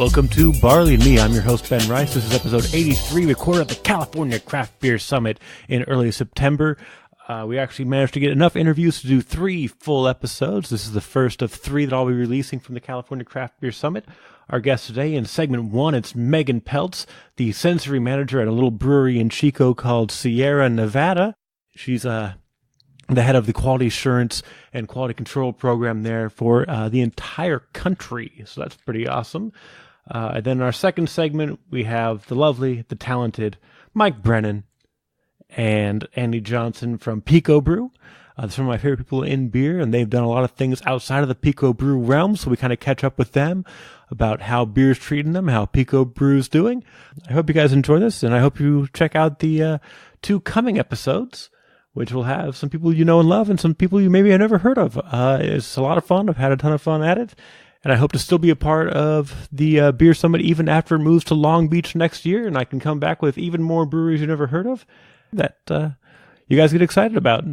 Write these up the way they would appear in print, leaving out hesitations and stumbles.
Welcome to Barley and Me. I'm your host, Ben Rice. This is episode 83, recorded at the California Craft Beer Summit in early September. We actually managed to get enough interviews to do 3 full episodes. This is the first of 3 that I'll be releasing from the California Craft Beer Summit. Our guest today in segment 1, it's Meghan Peltz, the sensory manager at a little brewery in Chico called Sierra Nevada. She's the head of the quality assurance and quality control program there for the entire country. So that's pretty awesome. And then in our second segment, we have the lovely, the talented Mike Brennan and Andy Johnson from PicoBrew. They're some of my favorite people in beer, and they've done a lot of things outside of the PicoBrew realm, so we kind of catch up with them about how beer's treating them, how PicoBrew's doing. I hope you guys enjoy this, and I hope you check out the 2 coming episodes, which will have some people you know and love and some people you maybe have never heard of. It's a lot of fun. I've had a ton of fun at it, and I hope to still be a part of the Beer Summit even after it moves to Long Beach next year, and I can come back with even more breweries you never heard of that you guys get excited about.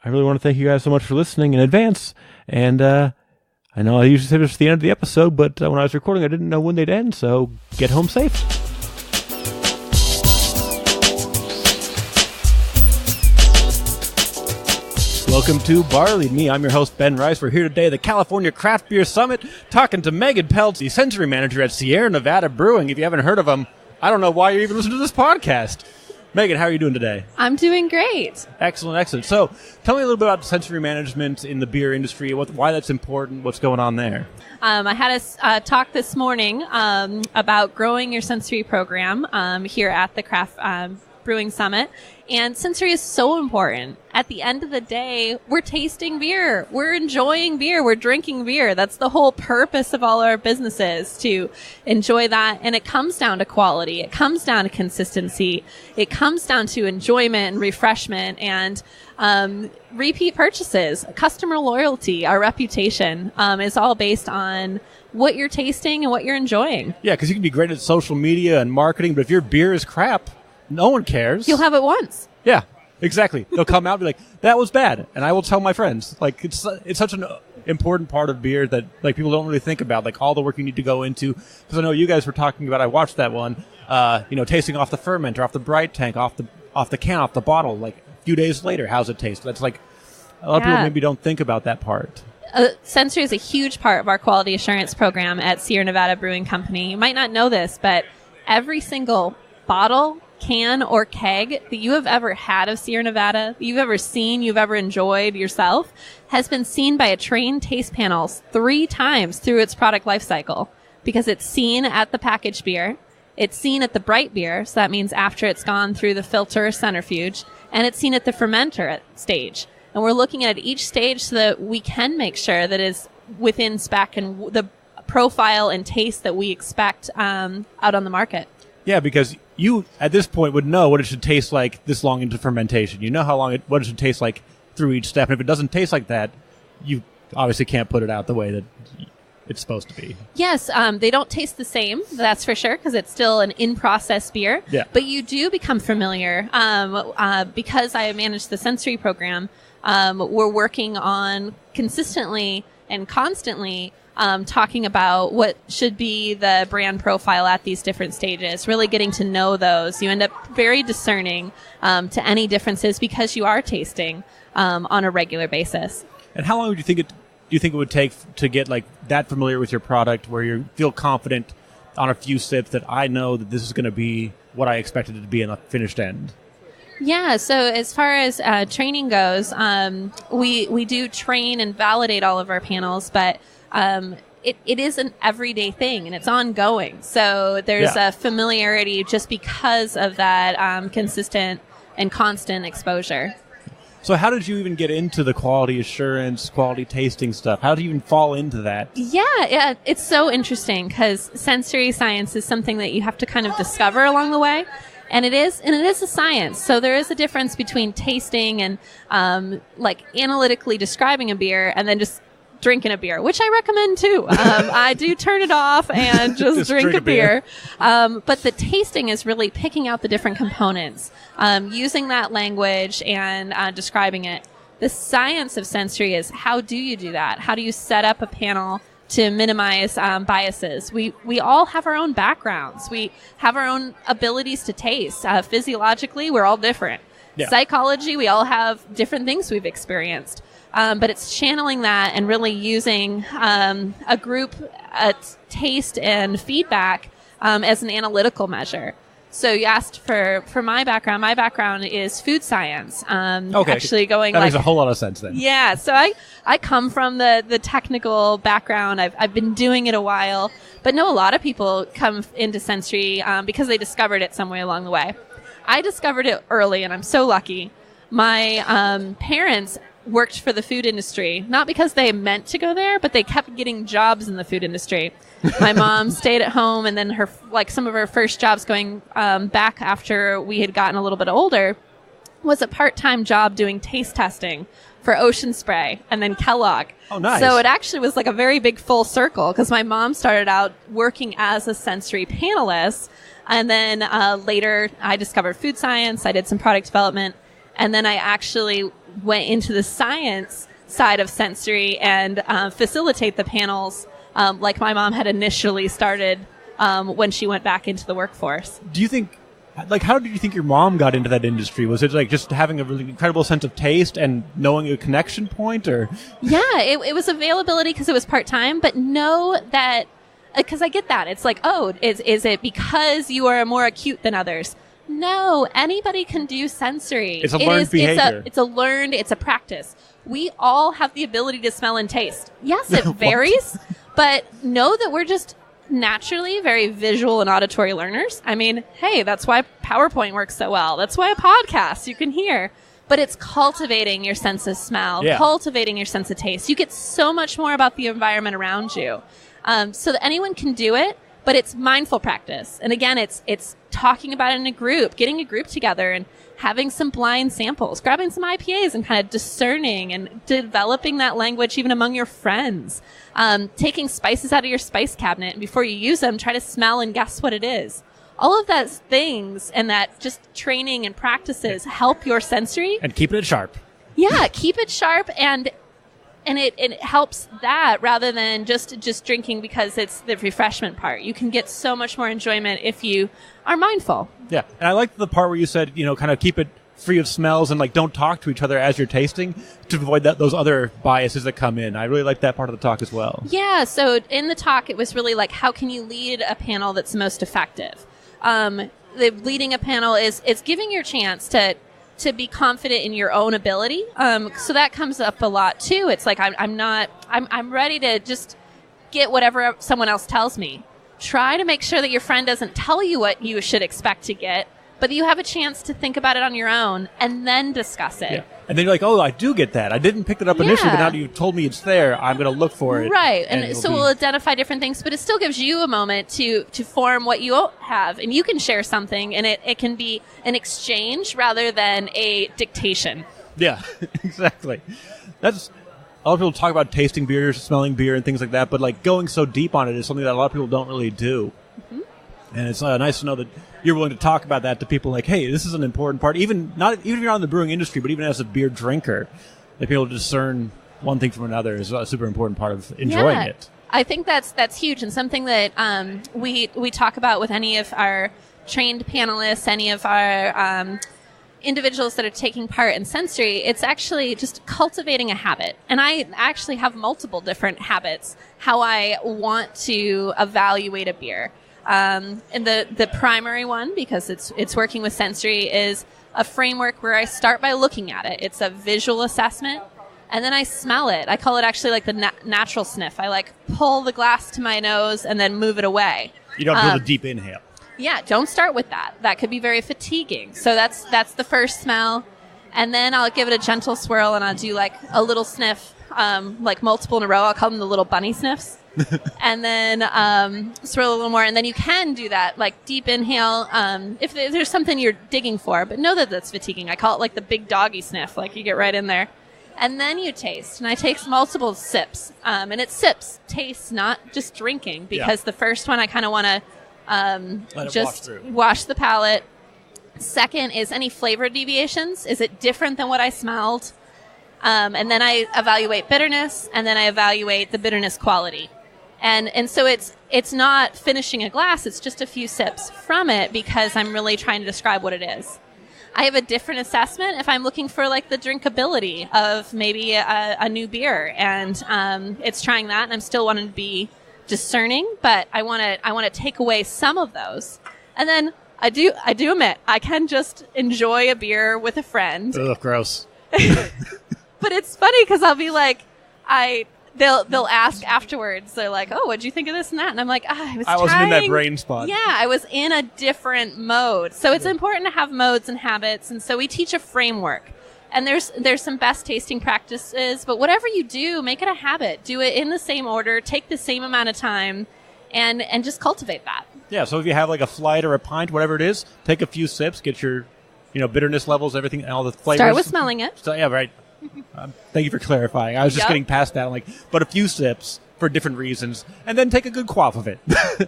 I really want to thank you guys so much for listening in advance. And I know I usually say this at the end of the episode, but when I was recording, I didn't know when they'd end, so get home safe. Welcome to Barley and Me. I'm your host, Ben Rice. We're here today at the California Craft Beer Summit talking to Meghan Peltz, the sensory manager at Sierra Nevada Brewing. If you haven't heard of them, I don't know why you're even listening to this podcast. Meghan, how are you doing today? I'm doing great. Excellent, excellent. So tell me a little bit about sensory management in the beer industry, why that's important, what's going on there. I had a talk this morning about growing your sensory program here at the Craft Brewing Summit. And sensory is so important. At the end of the day, we're tasting beer. We're enjoying beer. We're drinking beer. That's the whole purpose of all our businesses, to enjoy that. And it comes down to quality. It comes down to consistency. It comes down to enjoyment and refreshment and repeat purchases, customer loyalty, our reputation is all based on what you're tasting and what you're enjoying. Yeah, because you can be great at social media and marketing, but if your beer is crap, no one cares. You'll have it once. Yeah, exactly. They'll come out and be like, that was bad. And I will tell my friends. Like, it's such an important part of beer that, like, people don't really think about, like, all the work you need to go into. Because I know you guys were talking about, I watched that one, tasting off the fermenter, off the bright tank, off the can, off the bottle. Like, a few days later, how's it taste? That's like, a lot of people maybe don't think about that part. Sensory is a huge part of our quality assurance program at Sierra Nevada Brewing Company. You might not know this, but every single bottle, can, or keg that you have ever had of Sierra Nevada, that you've ever seen, you've ever enjoyed yourself, has been seen by a trained taste panel 3 times through its product life cycle, because it's seen at the packaged beer, it's seen at the bright beer, so that means after it's gone through the filter or centrifuge, and it's seen at the fermenter stage. And we're looking at each stage so that we can make sure that it's within spec and the profile and taste that we expect out on the market. Yeah, because you, at this point, would know what it should taste like this long into fermentation. You know what it should taste like through each step. And if it doesn't taste like that, you obviously can't put it out the way that it's supposed to be. Yes, they don't taste the same, that's for sure, because it's still an in-process beer. Yeah. But you do become familiar. Because I manage the sensory program, we're working on consistently and constantly talking about what should be the brand profile at these different stages, really getting to know those. You end up very discerning to any differences because you are tasting on a regular basis. And how long would you think it would take to get like that familiar with your product where you feel confident on a few sips that I know that this is going to be what I expected it to be in a finished end? Yeah, so as far as training goes, we do train and validate all of our panels, but it is an everyday thing and it's ongoing. So there's a familiarity just because of that consistent and constant exposure. So how did you even get into the quality assurance, quality tasting stuff? How did you even fall into that? Yeah, it's so interesting because sensory science is something that you have to kind of discover along the way. And it is a science. So there is a difference between tasting and analytically describing a beer and then just drinking a beer, which I recommend too. I do turn it off and just drink a beer. But the tasting is really picking out the different components, using that language and describing it. The science of sensory is how do you do that? How do you set up a panel to minimize biases. We all have our own backgrounds. We have our own abilities to taste. Physiologically, we're all different. Yeah. Psychology, we all have different things we've experienced. But it's channeling that and really using a group taste and feedback as an analytical measure. So you asked for my background. My background is food science. Okay. Actually going that makes a whole lot of sense then. Yeah. So I come from the technical background. I've been doing it a while, but know a lot of people come into sensory because they discovered it somewhere along the way. I discovered it early, and I'm so lucky. My parents worked for the food industry, not because they meant to go there, but they kept getting jobs in the food industry. My mom stayed at home, and then some of her first jobs going back after we had gotten a little bit older was a part-time job doing taste testing for Ocean Spray and then Kellogg. Oh, nice. So it actually was like a very big full circle because my mom started out working as a sensory panelist, and then later I discovered food science. I did some product development, and then I actually went into the science side of sensory and facilitate the panels like my mom had initially started when she went back into the workforce. Do you think, how did you think your mom got into that industry? Was it just having a really incredible sense of taste and knowing a connection point, or? Yeah, it was availability because it was part-time, but know that, because I get that. It's like, oh, is it because you are more acute than others? No, anybody can do sensory. It's a learned behavior. It's a practice. We all have the ability to smell and taste. Yes, it varies, but know that we're just naturally very visual and auditory learners. I mean, hey, that's why PowerPoint works so well. That's why a podcast you can hear. But it's cultivating your sense of smell, cultivating your sense of taste. You get so much more about the environment around you. So that anyone can do it. But it's mindful practice. And again, it's talking about it in a group, getting a group together and having some blind samples, grabbing some IPAs and kind of discerning and developing that language even among your friends. Taking spices out of your spice cabinet, and before you use them, try to smell and guess what it is. All of those things and that just training and practices help your sensory. And keeping it sharp. Yeah, keep it sharp, and it helps that rather than just drinking because it's the refreshment part. You can get so much more enjoyment if you are mindful. Yeah, and I like the part where you said, kind of keep it free of smells and don't talk to each other as you're tasting to avoid those other biases that come in. I really like that part of the talk as well. Yeah, so in the talk, it was really how can you lead a panel that's most effective? The leading a panel is giving your chance to be confident in your own ability. So that comes up a lot too. It's I'm ready to just get whatever someone else tells me. Try to make sure that your friend doesn't tell you what you should expect to get, but you have a chance to think about it on your own and then discuss it. Yeah. And then you're like, oh, I do get that. I didn't pick it up initially, but now that you've told me it's there, I'm going to look for it. Right. And so we'll identify different things, but it still gives you a moment to form what you have. And you can share something, and it can be an exchange rather than a dictation. Yeah, exactly. That's a lot of people talk about tasting beer, smelling beer, and things like that, but going so deep on it is something that a lot of people don't really do. Mm-hmm. And it's nice to know that you're willing to talk about that to people hey, this is an important part, even if you're not in the brewing industry, but even as a beer drinker, that people discern one thing from another is a super important part of enjoying it. I think that's huge, and something that we talk about with any of our trained panelists, any of our individuals that are taking part in sensory. It's actually just cultivating a habit. And I actually have multiple different habits how I want to evaluate a beer. And the primary one, because it's working with sensory, is a framework where I start by looking at it. It's a visual assessment, and then I smell it. I call it actually the natural sniff. I pull the glass to my nose and then move it away. You don't do the deep inhale. Yeah, don't start with that. That could be very fatiguing. So that's the first smell, and then I'll give it a gentle swirl, and I'll do a little sniff, multiple in a row. I'll call them the little bunny sniffs. And then swirl a little more, and then you can do that deep inhale if there's something you're digging for, but know that that's fatiguing. I call it the big doggy sniff, you get right in there, and then you taste. And I take multiple sips, and it's sips, taste, not just drinking, because the first one I kind of want to just wash the palate. Second is any flavor deviations. Is it different than what I smelled? And then I evaluate bitterness, and then I evaluate the bitterness quality. And so it's not finishing a glass, it's just a few sips from it because I'm really trying to describe what it is. I have a different assessment if I'm looking for like the drinkability of maybe a new beer, and it's trying that, and I'm still wanting to be discerning, but I want to take away some of those. And then I do admit I can just enjoy a beer with a friend. Ugh, gross. But it's funny because I'll be like, they'll ask afterwards. They're like, "Oh, what'd you think of this and that?" And I'm like, I wasn't in that brain spot. Yeah, I was in a different mode. So it's important to have modes and habits, and so we teach a framework. And there's some best tasting practices, but whatever you do, make it a habit. Do it in the same order, take the same amount of time, and just cultivate that. Yeah, so if you have like a flight or a pint, whatever it is, take a few sips, get your, bitterness levels, everything, all the flavors. Start with smelling it. So, yeah, right. Thank you for clarifying. I was just getting past that. I'm like, but a few sips for different reasons, and then take a good quaff of it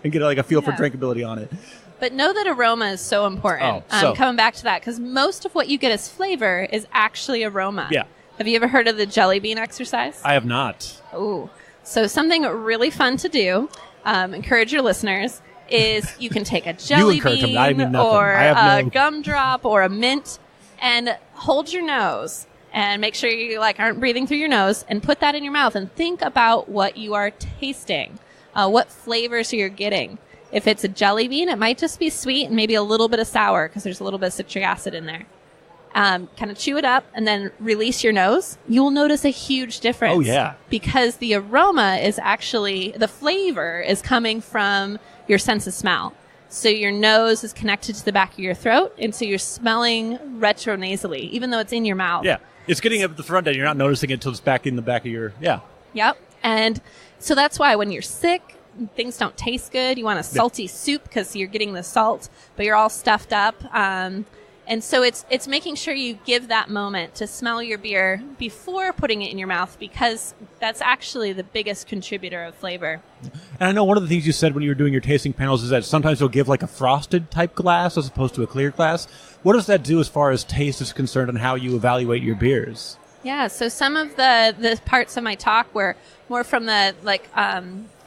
and get like a feel for drinkability on it. But know that aroma is so important. Coming back to that, because most of what you get as flavor is actually aroma. Yeah. Have you ever heard of the jelly bean exercise? I have not. Ooh. So something really fun to do, encourage your listeners, is you can take a jelly bean or a gumdrop or a mint and hold your nose and make sure you aren't breathing through your nose and put that in your mouth and think about what you are tasting, what flavors you're getting. If it's a jelly bean, it might just be sweet and maybe a little bit of sour because there's a little bit of citric acid in there. Kind of chew it up and then release your nose. You will notice a huge difference. Oh, yeah. Because the aroma is actually, the flavor is coming from your sense of smell. So your nose is connected to the back of your throat, and so you're smelling retronasally, even though it's in your mouth. Yeah. It's getting up at the front end. You're not noticing it until it's back in the back of your, Yep. And so that's why when you're sick, things don't taste good. You want a salty soup because you're getting the salt, but you're all stuffed up. And so it's making sure you give that moment to smell your beer before putting it in your mouth, because that's actually the biggest contributor of flavor. And I know one of the things you said when you were doing your tasting panels is that sometimes you'll give like a frosted type glass as opposed to a clear glass. What does that do as far as taste is concerned and how you evaluate your beers? Yeah, so some of the parts of my talk were more from the,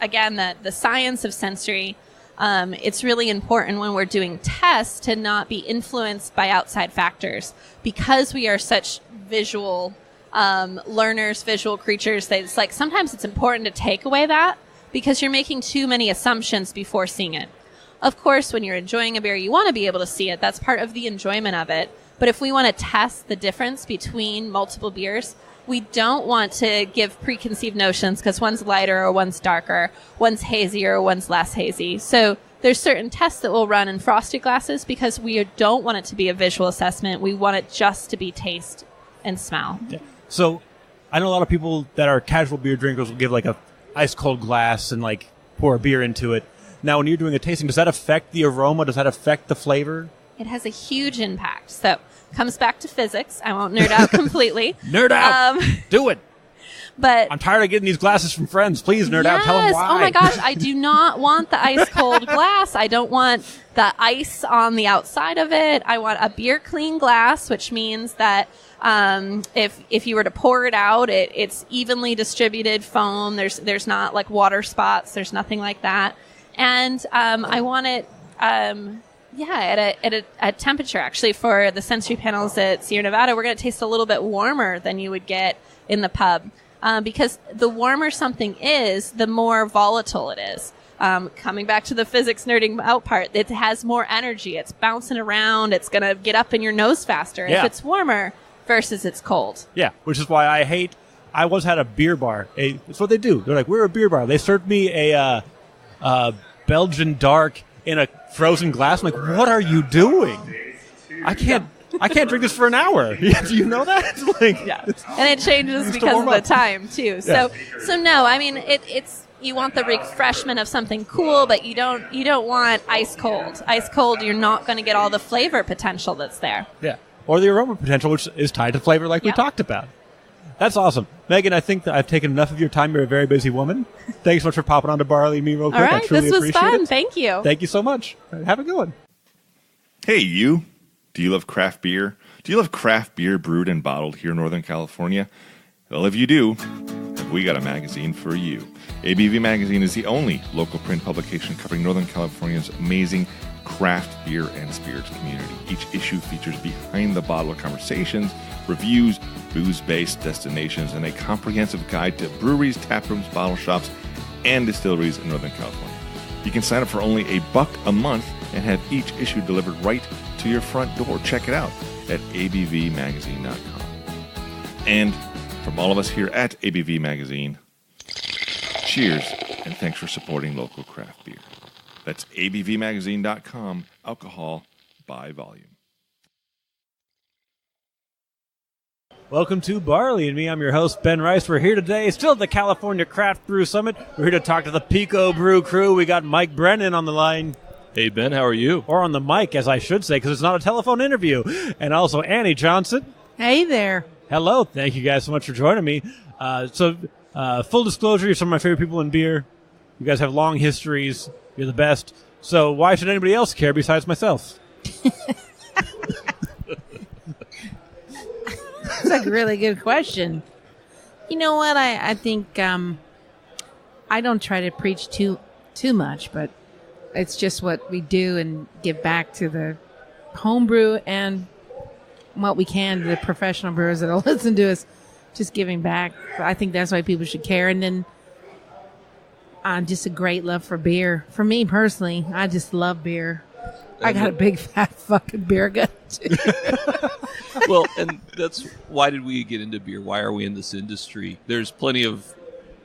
again, the science of sensory. It's really important when we're doing tests to not be influenced by outside factors, because we are such visual learners, visual creatures. That it's like sometimes it's important to take away that because you're making too many assumptions before seeing it. Of course, when you're enjoying a beer, you want to be able to see it. That's part of the enjoyment of it. But if we want to test the difference between multiple beers, we don't want to give preconceived notions because one's lighter or one's darker, one's hazier or one's less hazy. So there's certain tests that we'll run in frosted glasses because we don't want it to be a visual assessment. We want it just to be taste and smell. Yeah. So I know a lot of people that are casual beer drinkers will give like a ice cold glass and like pour a beer into it. Now, when you're doing a tasting, does that affect the aroma? Does that affect the flavor? It has a huge impact. So comes back to physics. I won't nerd out completely. Nerd out. Do it. But I'm tired of getting these glasses from friends. Please nerd out. Tell them why. Oh my gosh. I do not want the ice cold glass. I don't want the ice on the outside of it. I want a beer clean glass, which means that if you were to pour it out, it's evenly distributed foam. There's not like water spots. There's nothing like that. And I want it at a temperature. Actually, for the sensory panels at Sierra Nevada, we're going to taste a little bit warmer than you would get in the pub, because the warmer something is, the more volatile it is. Coming back to the physics nerding out part, it has more energy. It's bouncing around. It's going to get up in your nose faster if it's warmer versus it's cold. Yeah, which is why I once had a beer bar. That's what they do. They're like, we're a beer bar. They served me a Belgian dark in a frozen glass. I'm like, what are you doing? I can't drink this for an hour. Do you know that? And it changes because of the time too. So no, I mean it's you want the refreshment of something cool, but you don't want ice cold. Ice cold, you're not going to get all the flavor potential that's there. Yeah, or the aroma potential, which is tied to flavor, like we talked about. That's awesome. Megan, I think that I've taken enough of your time. You're a very busy woman. Thanks so much for popping on to Barley Me real quick. All right, I truly this was appreciate fun. it. Thank you. Thank you so much. Have a good one. Hey, you. Do you love craft beer? Do you love craft beer brewed and bottled here in Northern California? Well, if you do, we got a magazine for you. ABV Magazine is the only local print publication covering Northern California's amazing craft beer and spirits community. Each issue features behind-the-bottle conversations, reviews, booze-based destinations, and a comprehensive guide to breweries, taprooms, bottle shops, and distilleries in Northern California. You can sign up for only $1 a month and have each issue delivered right to your front door. Check it out at abvmagazine.com. And from all of us here at ABV Magazine, cheers and thanks for supporting local craft beer. That's abvmagazine.com, alcohol by volume. Welcome to Barley and Me. I'm your host, Ben Rice. We're here today, still at the California Craft Brew Summit. We're here to talk to the PicoBrew crew. We got Mike Brennan on the line. Hey, Ben, how are you? Or on the mic, as I should say, because it's not a telephone interview. And also Annie Johnson. Hey there. Hello. Thank you guys so much for joining me. Full disclosure, you're some of my favorite people in beer. You guys have long histories. You're the best. So why should anybody else care besides myself? That's a really good question. You know what? I think I don't try to preach too much, but it's just what we do and give back to the homebrew and what we can to the professional brewers that'll listen to us. Just giving back. I think that's why people should care. And then just a great love for beer. For me personally, I just love beer. I got a big fat fucking beer gut too. Well, and that's why did we get into beer? Why are we in this industry? There's plenty of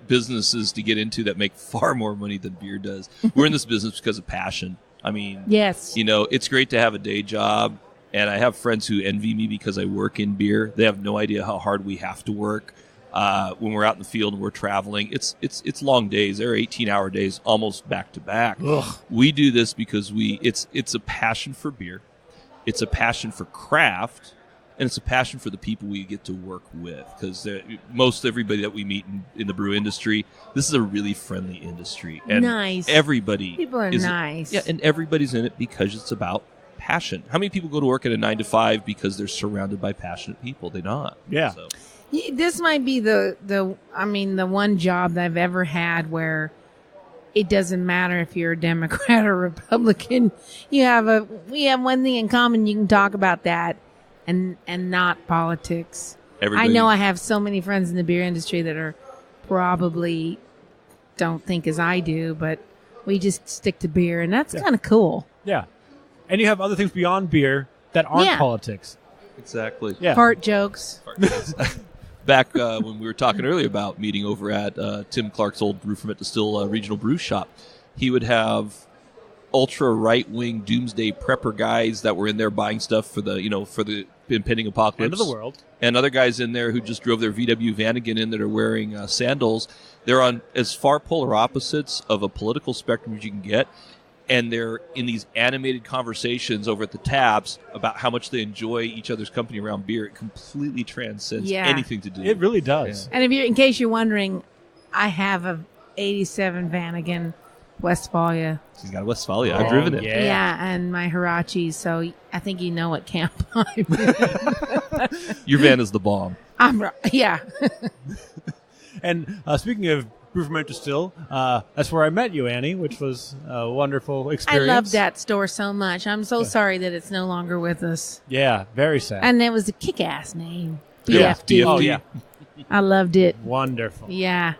businesses to get into that make far more money than beer does. We're in this business because of passion. I mean, yes. You know, it's great to have a day job, and I have friends who envy me because I work in beer. They have no idea how hard we have to work when we're out in the field and we're traveling. It's long days. They're 18-hour days, almost back to back. Ugh. We do this because it's a passion for beer, it's a passion for craft, and it's a passion for the people we get to work with. Because most everybody that we meet in the brew industry, this is a really friendly industry, and nice. Everybody people are nice. Yeah, and everybody's in it because it's about passion. How many people go to work at a 9-to-5 because they're surrounded by passionate people? They're not. Yeah. So. This might be the one job that I've ever had where it doesn't matter if you're a Democrat or Republican. We have one thing in common. You can talk about that and not politics. I know I have so many friends in the beer industry that are probably don't think as I do, but we just stick to beer, and that's kind of cool. Yeah. And you have other things beyond beer that aren't politics. Exactly. Yeah. Fart jokes. Back when we were talking earlier about meeting over at Tim Clark's old Brew Ferment Distill regional brew shop, he would have ultra right-wing doomsday prepper guys that were in there buying stuff for the impending apocalypse. End of the world. And other guys in there who just drove their VW Vanagon in that are wearing sandals. They're on as far polar opposites of a political spectrum as you can get. And they're in these animated conversations over at the taps about how much they enjoy each other's company around beer. It completely transcends anything to do. It really does. Yeah. And in case you're wondering, I have a 87 Vanagon Westphalia. She's got a Westphalia. I've driven it. Yeah, and my Hirachi. So I think you know what camp I'm in. Your van is the bomb. Yeah. And speaking of Brew Ferment Distill, that's where I met you, Annie, which was a wonderful experience. I love that store so much. I'm so sorry that it's no longer with us. Yeah, very sad. And it was a kick-ass name. Yeah. BFD. Oh, yeah. I loved it. Wonderful. Yeah.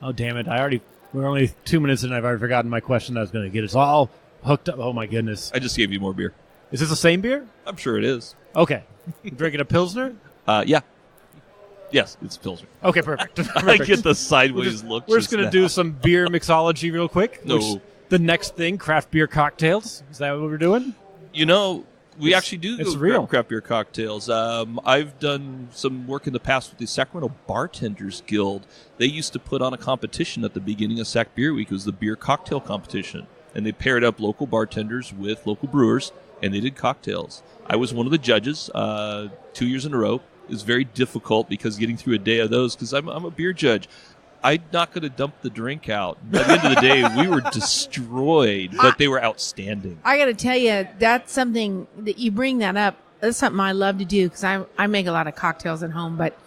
Oh, damn it. We're only 2 minutes in and I've already forgotten my question I was going to get. It's all hooked up. Oh, my goodness. I just gave you more beer. Is this the same beer? I'm sure it is. Okay. You drinking a Pilsner? Yeah. Yes, it's Pilsner. Okay, perfect. I get the sideways look. We're just going to do some beer mixology real quick. No. The next thing, craft beer cocktails. Is that what we're doing? You know, we actually do it's real. craft beer cocktails. I've done some work in the past with the Sacramento Bartenders Guild. They used to put on a competition at the beginning of Sac Beer Week. It was the beer cocktail competition. And they paired up local bartenders with local brewers, and they did cocktails. I was one of the judges 2 years in a row. It was very difficult because getting through a day of those, because I'm a beer judge. I'm not going to dump the drink out. By the end of the day, we were destroyed, but they were outstanding. I got to tell you, that's something that you bring that up. That's something I love to do because I make a lot of cocktails at home. But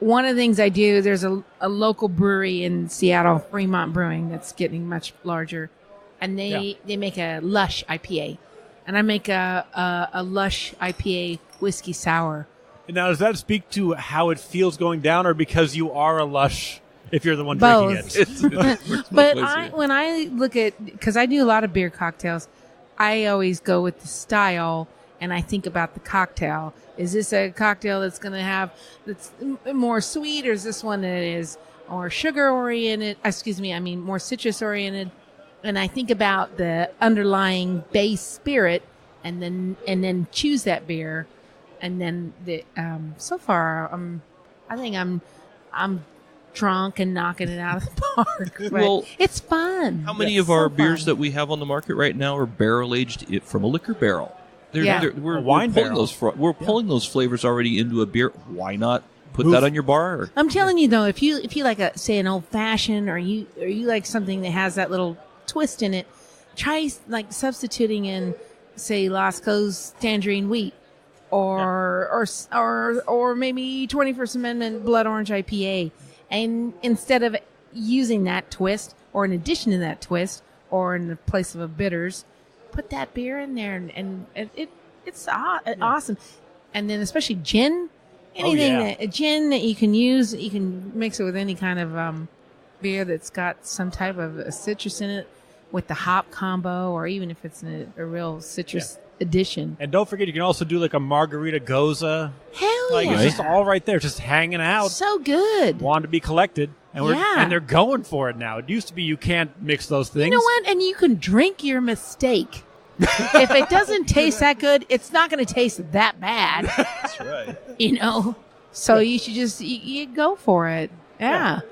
one of the things I do, there's a local brewery in Seattle, Fremont Brewing, that's getting much larger, and they make a Lush IPA, and I make a Lush IPA whiskey sour. Now, does that speak to how it feels going down, or because you are a Lush, if you're the one Both. drinking it? But when I look at, because I do a lot of beer cocktails, I always go with the style, and I think about the cocktail. Is this a cocktail that's going to have that's more sweet, or is this one that is more sugar oriented? More citrus oriented. And I think about the underlying base spirit, and then choose that beer. And then so far, I think I'm drunk and knocking it out of the park. Well, it's fun. How many of our beers that we have on the market right now are barrel aged from a liquor barrel? We're pulling those flavors already into a beer. Why not put that on your bar? I'm telling you though, if you like say an old fashioned, or you like something that has that little twist in it, try like substituting in, say, Lasco's Tangerine Wheat, or maybe 21st Amendment Blood Orange IPA, and instead of using that twist, or in addition to that twist, or in the place of a bitters, put that beer in there, and it's awesome. And then especially gin, a gin that you can use, you can mix it with any kind of beer that's got some type of a citrus in it, with the hop combo, or even if it's a real citrus addition. And don't forget, you can also do like a margarita goza. Hell like, yeah! It's just all right there, just hanging out. So good. Want to be collected, and and they're going for it now. It used to be you can't mix those things. You know what? And you can drink your mistake. If it doesn't taste that good, it's not going to taste that bad. That's right. So you should just you go for it. Yeah.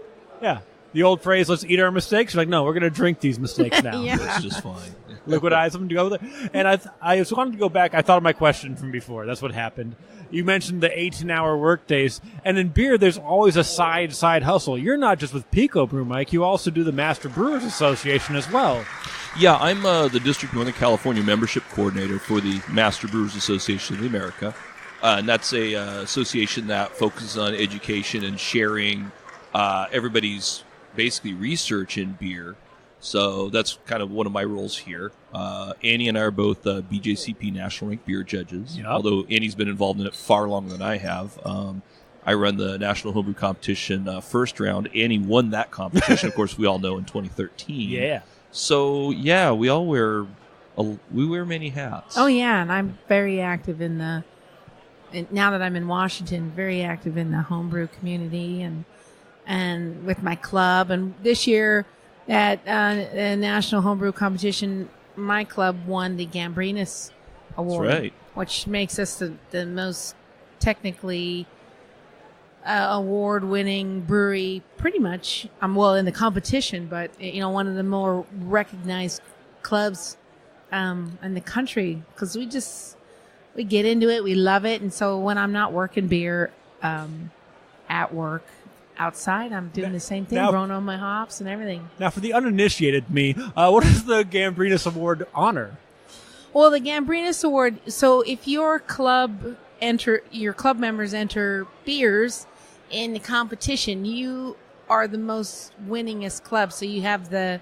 The old phrase, let's eat our mistakes. You're like, no, we're going to drink these mistakes now. That's just fine. Liquidize them to go there. And I just wanted to go back. I thought of my question from before. That's what happened. You mentioned the 18-hour work days. And in beer, there's always a side hustle. You're not just with PicoBrew, Mike. You also do the Master Brewers Association as well. Yeah, I'm the District Northern California membership coordinator for the Master Brewers Association of America. And that's a association that focuses on education and sharing everybody's basically research in beer. So that's kind of one of my roles here. Annie and I are both BJCP National Ranked Beer Judges, although Annie's been involved in it far longer than I have. I run the National Homebrew Competition first round. Annie won that competition, of course, we all know, in 2013. Yeah. So, we all wear many hats. Oh, yeah, and I'm very active now that I'm in Washington, very active in the homebrew community and with my club. And this year at the National Homebrew Competition, my club won the Gambrinus Award, That's right. which makes us the most technically award-winning brewery, pretty much. In the competition, but one of the more recognized clubs in the country, because we get into it, we love it, and so when I'm not working beer at work, outside, I'm doing the same thing, growing on my hops and everything. Now, for the uninitiated me, what does the Gambrinus Award honor? Well, the Gambrinus Award. So, if your club members enter beers in the competition, you are the most winningest club. So you have the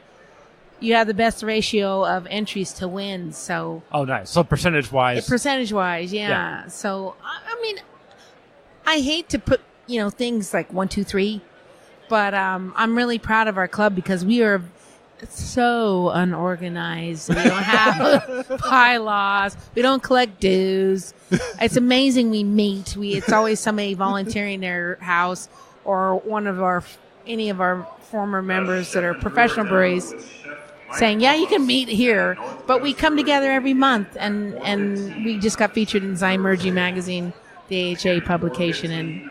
best ratio of entries to win. So. Oh, nice. So percentage-wise. Percentage-wise, yeah. So I hate to put things like 1, 2, 3, but I'm really proud of our club because we are so unorganized. We don't have bylaws. We don't collect dues. It's amazing. We meet. It's always somebody volunteering their house, or any of our former members that are professional breweries saying, "Yeah, you can meet here." But we come together every month, and we just got featured in Zymergy magazine, the AHA publication,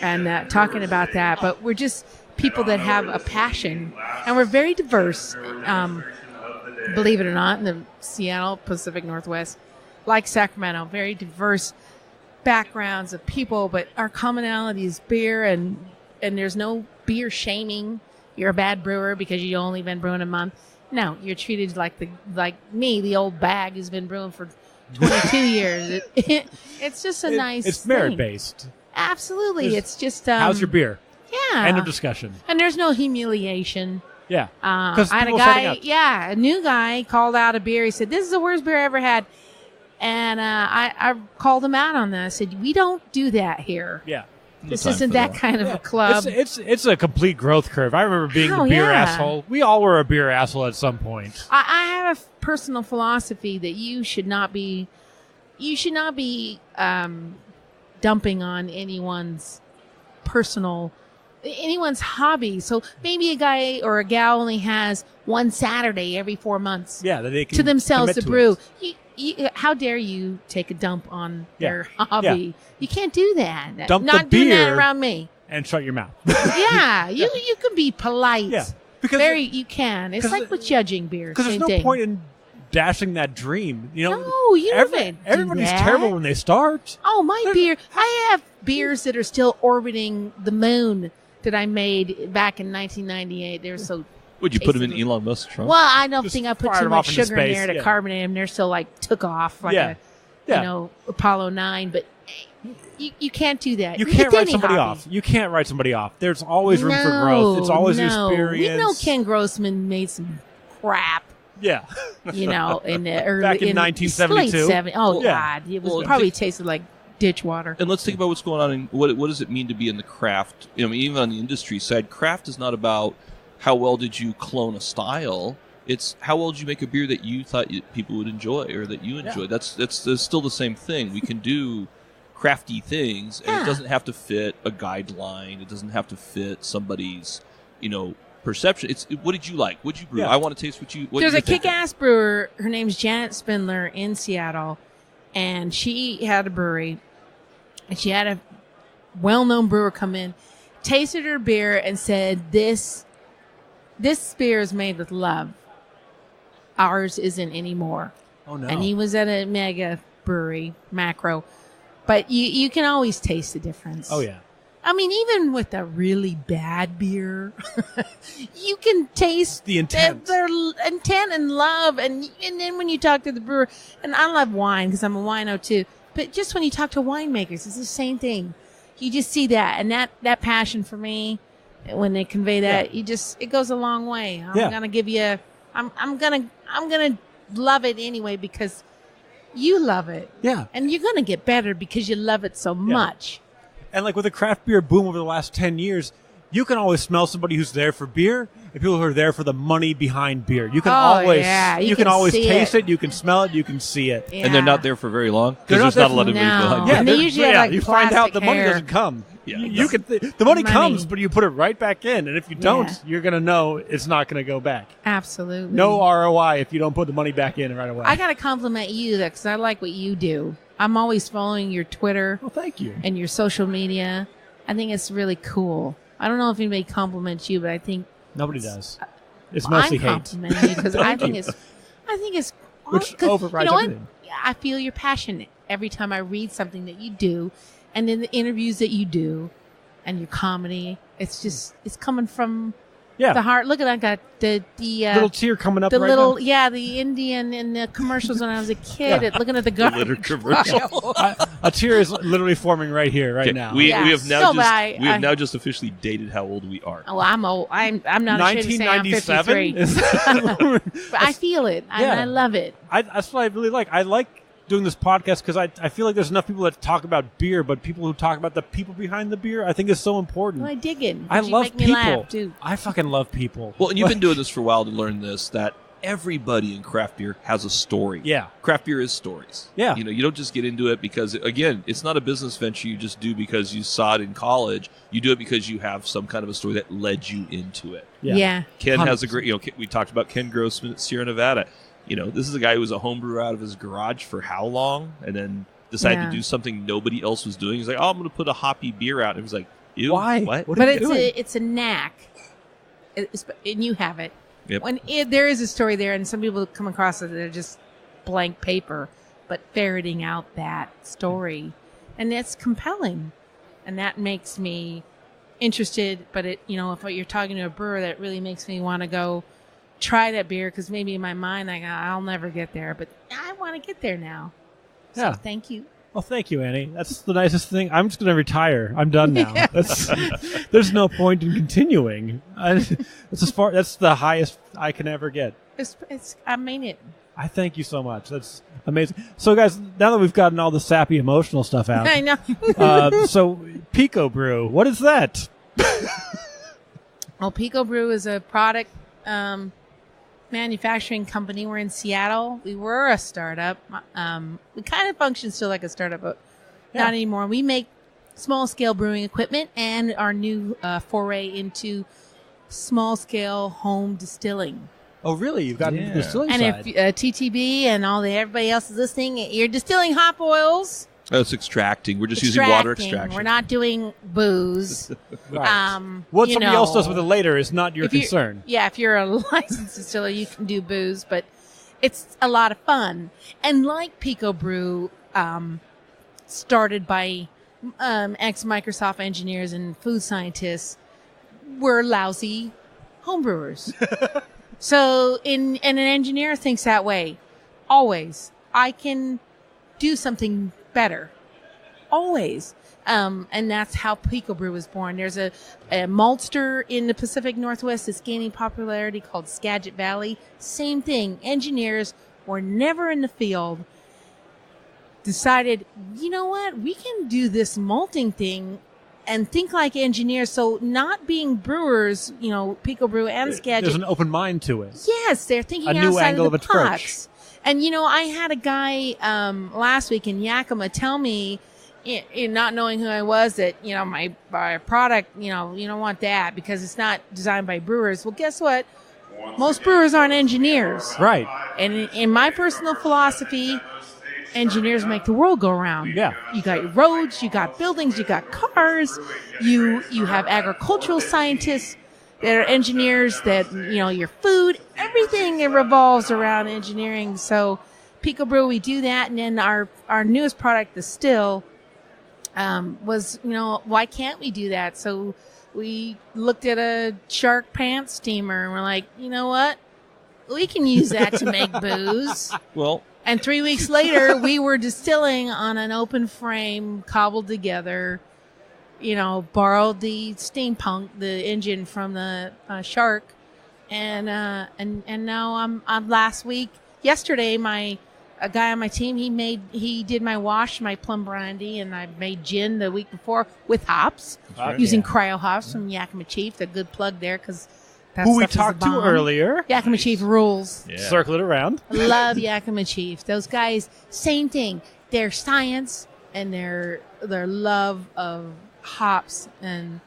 and talking about that. But we're just people that have a passion, and we're very diverse, believe it or not, in the Seattle Pacific Northwest, like Sacramento, very diverse backgrounds of people, but our commonality is beer, and there's no beer shaming. You're a bad brewer because you only been brewing a month. No, you're treated like me, the old bag who's been brewing for 22 years. It's just a nice It's thing. merit-based. Absolutely. It's just how's your beer? Yeah. End of discussion. And there's no humiliation. Yeah. I had a guy, a new guy called out a beer. He said, "This is the worst beer I ever had." And I called him out on that. I said, "We don't do that here. Yeah. This isn't that kind of a club." It's a complete growth curve. I remember being the beer asshole. We all were a beer asshole at some point. I have a personal philosophy that you should not be dumping on anyone's hobby. So maybe a guy or a gal only has one Saturday every 4 months. Yeah, that they can to themselves to commit brew. it. How dare you take a dump on Yeah. their hobby? Yeah. You can't do that. Dump Not the doing that beer. around me. And shut your mouth. Yeah, you can be polite. Yeah, because You can. It's 'cause like with judging beer. Because there's Same no thing. point in dashing that dream. You know, No, you don't do everybody's that. terrible when they start. Oh, my beer. I have beers that are still orbiting the moon that I made back in 1998. They're so. Would you put them in Elon Musk's trunk? Well, I don't Just think I put fired too them much off into sugar in space, there to yeah. carbonate them. They're still like took off like Yeah. Apollo 9. But you can't do that. You With can't write any somebody hobby. off. You can't write somebody off. There's always room for growth. It's always experience. We know Ken Grossman made some crap. Yeah. In the early Back in 1972? late 70s. Oh Yeah. God, it was Well, probably tasted like ditch water. And let's think about what's going on in what does it mean to be in the craft? I mean, even on the industry side, craft is not about how well did you clone a style. It's how well did you make a beer that you thought people would enjoy or that you enjoyed. That's still the same thing. We can do crafty things, and it doesn't have to fit a guideline. It doesn't have to fit somebody's, perception. What did you like? What did you brew? Yeah. I want to taste what There's you're a kick-ass brewer. Her name's Janet Spindler in Seattle, and she had a brewery, and she had a well-known brewer come in, tasted her beer, and said, "This beer is made with love. Ours isn't anymore." Oh no. And he was at a mega brewery, Macro, but you can always taste the difference. Oh yeah. I mean, even with a really bad beer, you can taste The intent. their intent and love. And then when you talk to the brewer, and I love wine because I'm a wino too, but just when you talk to winemakers, it's the same thing. You just see that, and that passion for me, when they convey that, it goes a long way. I'm gonna give you, I'm gonna love it anyway because you love it. Yeah. And you're gonna get better because you love it so much. And like with the craft beer boom over the last 10 years, you can always smell somebody who's there for beer and people who are there for the money behind beer. You can you can always taste it, you can smell it, you can see it. Yeah. And they're not there for very long They're because not there's not a lot of money No. behind Yeah, And they they're- usually have, like, you find out plastic the money hair. doesn't come. Yeah, You can the money Money. comes, but you put it right back in, and if you don't, Yeah. you're gonna know it's not gonna go back. Absolutely. No ROI if you don't put the money back in right away. I got to compliment you because I like what you do. I'm always following your Twitter well, thank you. and your social media. I think it's really cool. I don't know if anybody compliments you, but I think Nobody does. It's mostly I'm hate. complimenting you because I think it's Which 'cause overrides you know what? everything. I feel your passion every time I read something that you do, and in the interviews that you do, and your comedy. It's coming from Yeah. the heart. Look at that! I got the Little tear coming up the right little now. the Indian in the commercials when I was a kid, Yeah. looking at the litter garbage. commercial. A tear is literally forming right here, right Okay, now. we Yeah. have now So, just but I- we have now just officially dated how old we are. Oh, I'm old. I'm not ashamed to say I'm 1997? 53. But I feel it. Yeah. I love it. That's what I really like. I like doing this podcast because I feel like there's enough people that talk about beer, but people who talk about the people behind the beer, I think is so important. Well, I dig it. I You love make me people. laugh, too. I fucking love people. Well, and you've been doing this for a while to learn this, that everybody in craft beer has a story. Yeah. Craft beer is stories. Yeah. You don't just get into it because, again, it's not a business venture you just do because you saw it in college. You do it because you have some kind of a story that led you into it. Yeah. Ken has a 100%. great, we talked about Ken Grossman at Sierra Nevada. This is a guy who was a homebrewer out of his garage for how long? And then decided Yeah. to do something nobody else was doing. He's like, I'm going to put a hoppy beer out. And it was like, ew, Why? what? What But are you doing? it's a knack. And you have it. Yep. There is a story there, and some people come across it, they're just blank paper, but ferreting out that story. And that's compelling. And that makes me interested. But if you're talking to a brewer, that really makes me want to go try that beer, because maybe in my mind I'll never get there, but I want to get there now. Yeah. So thank you. Well, thank you, Annie. That's the nicest thing. I'm just going to retire. I'm done now. There's no point in continuing. That's the highest I can ever get. I mean it. I thank you so much. That's amazing. So, guys, now that we've gotten all the sappy emotional stuff out, I know. so PicoBrew, what is that? Well, PicoBrew is a product manufacturing company. We're in Seattle. We were a startup. We kind of function still like a startup, but not anymore. We make small-scale brewing equipment and our new foray into small-scale home distilling. Oh, really? You've got the distilling and side. if TTB and everybody else is listening, you're distilling hop oils. Oh, it's extracting. We're just using water extraction. We're not doing booze. Right. What somebody else does with it later is not your concern. If you're a licensed distiller, you can do booze, but it's a lot of fun. And like PicoBrew, started by ex-Microsoft engineers and food scientists, we're lousy homebrewers. So, and an engineer thinks that way. Always. I can do something better. Always. And that's how PicoBrew was born. There's a maltster in the Pacific Northwest that's gaining popularity called Skagit Valley. Same thing. Engineers were never in the field. Decided, you know what? We can do this malting thing and think like engineers. So not being brewers, PicoBrew and Skagit. There's an open mind to it. Yes, they're thinking a new outside angle of the of approach. box. And, I had a guy last week in Yakima tell me, in not knowing who I was, that, my product, you don't want that because it's not designed by brewers. Well, guess what? Most brewers aren't engineers. Right. And in my personal philosophy, engineers make the world go around. Yeah. You got your roads, you got buildings, you got cars, you have agricultural scientists that are engineers, that, your food, everything it revolves around engineering. So PicoBrew, we do that. And then our newest product, the still, was, why can't we do that? So we looked at a shark pants steamer and we're like, you know what? We can use that to make booze. Well, and 3 weeks later, we were distilling on an open frame, cobbled together, borrowed the steampunk, the engine from the shark. And now yesterday, a guy on my team, he did my wash, my plum brandy, and I made gin the week before with hops, using cryo hops from Yakima Chief. A good plug there, because who we talked to earlier. Yakima Chief rules. Yeah. Circle it around. Love Yakima Chief. Those guys, same thing. Their science and their love of hops and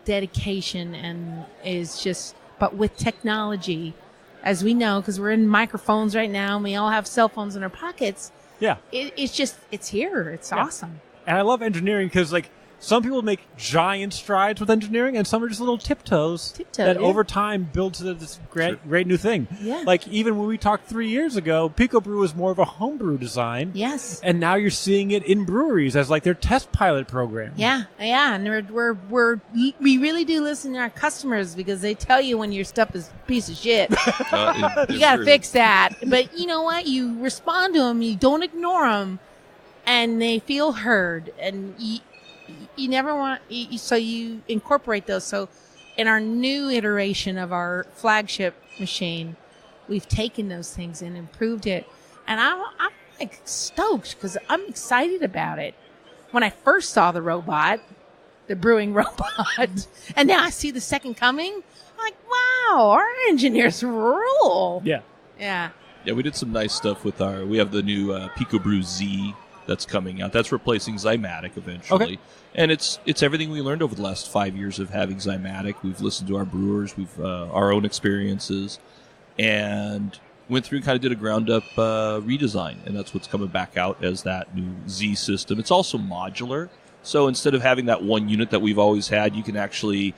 dedication and is just, but with technology, as we know, because we're in microphones right now and we all have cell phones in our pockets. Yeah. It's here. It's awesome. And I love engineering because, some people make giant strides with engineering, and some are just little tiptoes that over time build to this great new thing. Yeah. Even when we talked 3 years ago, PicoBrew was more of a homebrew design. Yes. And now you're seeing it in breweries as their test pilot program. Yeah. And we really do listen to our customers, because they tell you when your stuff is a piece of shit. You got to fix that. But you know what? You respond to them. You don't ignore them, and they feel heard. And you never want, so you incorporate those. So in our new iteration of our flagship machine, we've taken those things and improved it. And I'm stoked, because I'm excited about it. When I first saw the brewing robot, and now I see the second coming, I'm like, wow, our engineers rule. Yeah. Yeah. Yeah, we did some nice stuff with we have the new PicoBrew Z that's coming out. That's replacing Zymatic eventually. Okay. And it's everything we learned over the last 5 years of having Zymatic. We've listened to our brewers, we've our own experiences, and went through and kind of did a ground-up redesign, and that's what's coming back out as that new Z system. It's also modular, so instead of having that one unit that we've always had, you can actually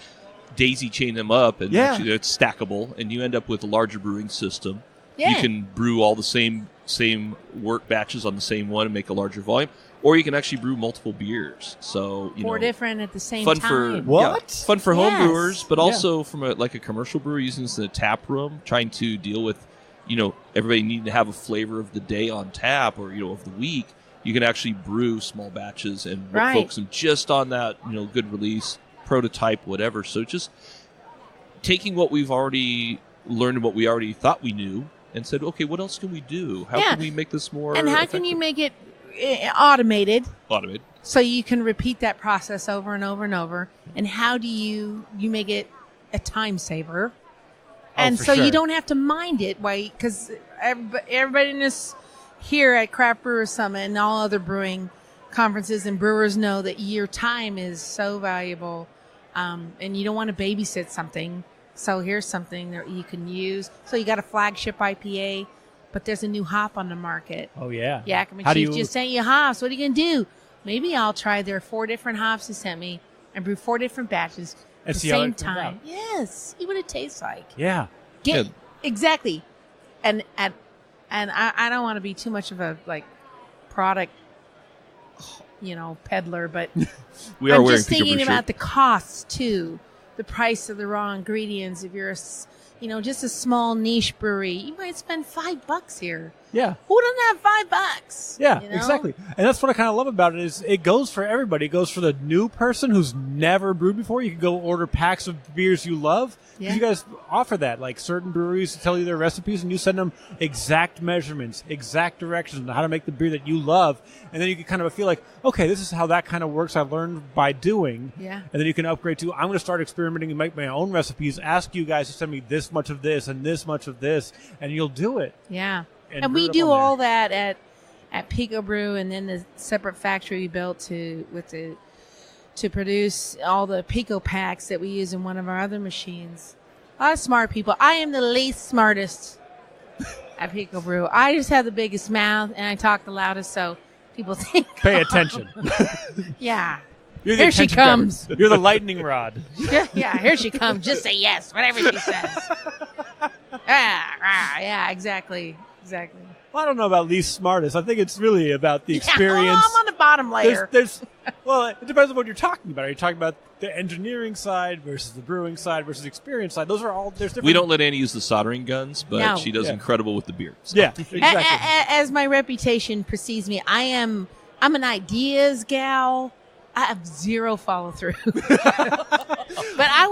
daisy chain them up, and actually it's stackable, and you end up with a larger brewing system. Yeah. You can brew all the same work batches on the same one and make a larger volume, or you can actually brew multiple beers. So four different at the same fun time. Fun for home brewers, but Yeah. also from a commercial brewer using this in a tap room, trying to deal with everybody needing to have a flavor of the day on tap or of the week. you can actually brew small batches and Right. focus them just on that, good release, prototype, whatever. So just taking what we've already learned and what we already thought we knew and said, okay, what else can we do? How can we make this more And how can you make it automated? automated? So you can repeat that process over and over and over. And how do you make it a time saver? And for so sure. you don't have to mind it, because everybody in this here at Craft Brewer Summit and all other brewing conferences and brewers know that your time is so valuable, and you don't want to babysit something. So here's something that you can use. So you got a flagship IPA, but there's a new hop on the market. Oh, yeah. Yakima How do Chief you- just sent you hops. What are you going to do? Maybe I'll try their 4 different hops he sent me and brew 4 different batches at And the see how same it comes out. time. Yes. See what it tastes like. Yeah. Get Yeah. exactly. And I don't want to be too much of a product peddler, but We are I'm wearing just thinking PicoBrew about shirt. the costs too, the price of the raw ingredients. If you're just a small niche brewery, you might spend $5 here. Yeah. Who doesn't have $5? Yeah, you know? exactly. And that's what I kind of love about it is it goes for everybody. It goes for the new person who's never brewed before. You can go order packs of beers you love. 'Cause Yeah. You guys offer that. Like certain breweries tell you their recipes and you send them exact measurements, exact directions on how to make the beer that you love. And then you can kind of feel like, okay, this is how that kind of works. I've learned by doing. Yeah. And then you can upgrade to, I'm going to start experimenting and make my own recipes. Ask you guys to send me this much of this and this much of this. And you'll do it. Yeah. And And brew we it up do on all that at PicoBrew, and then the separate factory we built to produce all the Pico packs that we use in one of our other machines. A lot of smart people. I am the least smartest at PicoBrew. I just have the biggest mouth and I talk the loudest, so people think. Pay attention. Yeah. You're the Here she attention grabber. comes. You're the lightning rod. Yeah, here she comes. Just say yes, whatever she says. Yeah, exactly. Well, I don't know about least smartest. I think it's really about the experience. Yeah, I'm on the bottom layer. Well, it depends on what you're talking about. Are you talking about the engineering side versus the brewing side versus the experience side? Those are all, there's different. We don't let Annie use the soldering guns, but No. she does Yeah. incredible with the beer. So. Yeah, exactly. As my reputation precedes me, I'm an ideas gal. I have zero follow through, but I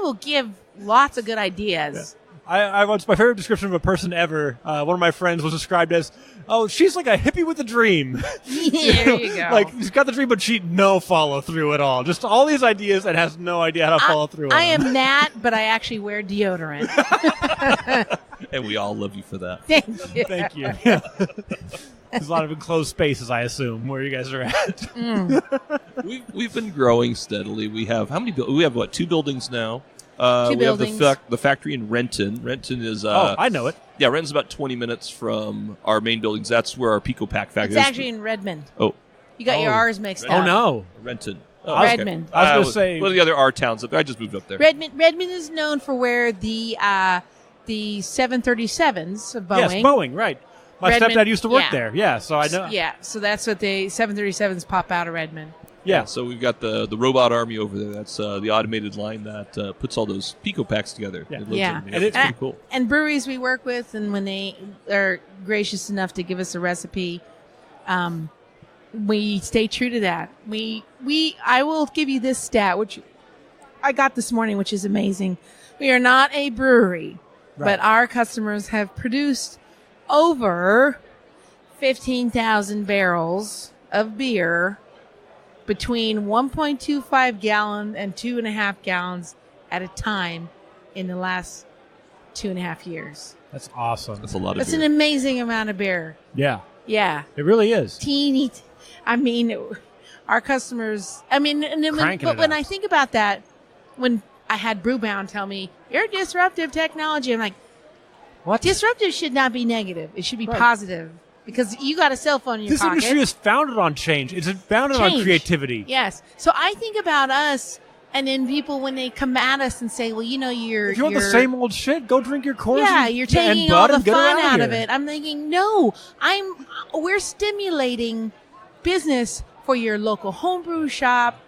will give lots of good ideas. I once, my favorite description of a person ever, one of my friends was described as, oh, she's like a hippie with a dream. There you go. Like, she's got the dream, but she no follow through at all. Just all these ideas and has no idea how to follow through on I them. am that, but I actually wear deodorant. And we all love you for that. Thank you. Thank you. Yeah. There's a lot of enclosed spaces, I assume, where you guys are at. We've been growing steadily. We have how many? We have what? 2 buildings now. Two we buildings. have the factory in Renton. Renton is Oh, I know it. yeah, Renton's about 20 minutes from our main buildings. That's where our Pico Pack factory It's is. actually in Redmond. Oh, You got your Oh. R's mixed up. Oh, no. Renton. Redmond. I was gonna say- What are the other R towns? I just moved up there. Redmond is known for where the 737s of Boeing. Yes, Boeing, right. My Redmond, stepdad used to work yeah. there. Yeah, so I know. Yeah, so that's what the 737s pop out of Redmond. Yeah. So we've got the robot army over there. That's the automated line that puts all those Pico Packs together. Yeah. It lives Yeah. underneath. And It's pretty cool. And breweries we work with, and when they are gracious enough to give us a recipe, we stay true to that. I will give you this stat, which I got this morning, which is amazing. We are not a brewery, but our customers have produced over 15,000 barrels of beer between 1.25 gallon and 2.5 gallons at a time in the last 2.5 years. That's awesome. That's a lot of That's beer. an amazing amount of beer. Yeah, Yeah. it really is. Teeny. I mean, our customers, and then Cranking but it when out. I think about that, when I had Brewbound tell me, you're disruptive technology, I'm like, What? disruptive should not be negative. It should be Right. positive because you got a cell phone in your This pocket. industry is founded on change. It's founded on Change. creativity. Yes. So I think about us, and then people when they come at us and say, well, you're If you want the same old shit, go drink your Coors. yeah, and, you're and taking Bud all the and get her fun out of here. it. I'm thinking, no, we're stimulating business for your local homebrew shop,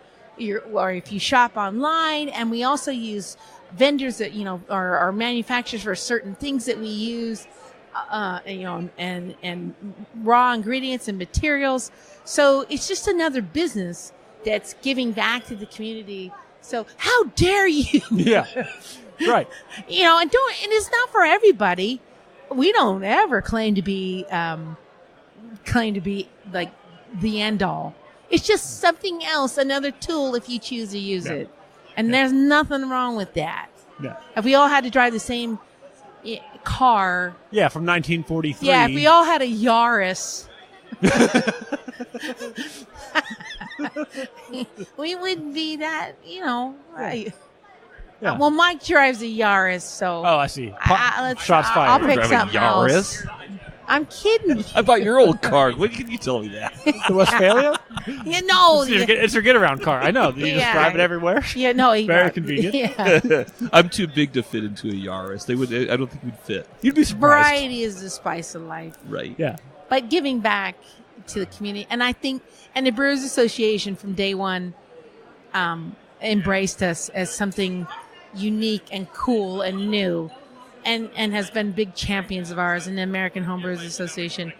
or if you shop online, and we also use vendors that are manufacturers for certain things that we use. and raw ingredients and materials. So it's just another business that's giving back to the community. So how dare you? Yeah. Right. And it's not for everybody. We don't ever claim to be like the end all. It's just something else, another tool if you choose to use it. And there's nothing wrong with that. Yeah. If we all had to drive the same car. Yeah, from 1943. Yeah, if we all had a Yaris. We wouldn't be that, right. Yeah. Well, Mike drives a Yaris, so. Oh, I see. Shots I'll fired. pick Driving something Yaris? else. I'm kidding. I bought your old car. When can you tell me that? The Westphalia? No. It's your get-around car. I know. You just drive it everywhere. Yeah, no. Very convenient. Yeah. I'm too big to fit into a Yaris. I don't think we'd fit. You'd be surprised. Variety is the spice of life. Right. Yeah. But giving back to the community. And I think, and the Brewers Association from day one embraced us as something unique and cool and new. And has been big champions of ours in the American Homebrewers Association,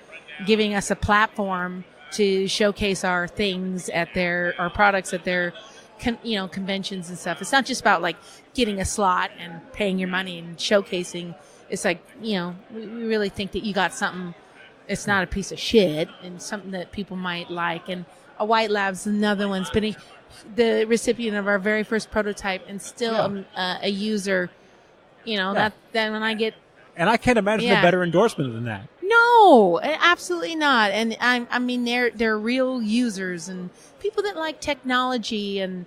giving us a platform to showcase our things our products at their, conventions and stuff. It's not just about like getting a slot and paying your money and showcasing. It's like, we really think that you got something. It's not a piece of shit and something that people might like. And a White Lab's another one's been the recipient of our very first prototype and still a user. That then when I get, and I can't imagine a better endorsement than that. No, absolutely not. And I mean, they're real users and people that like technology and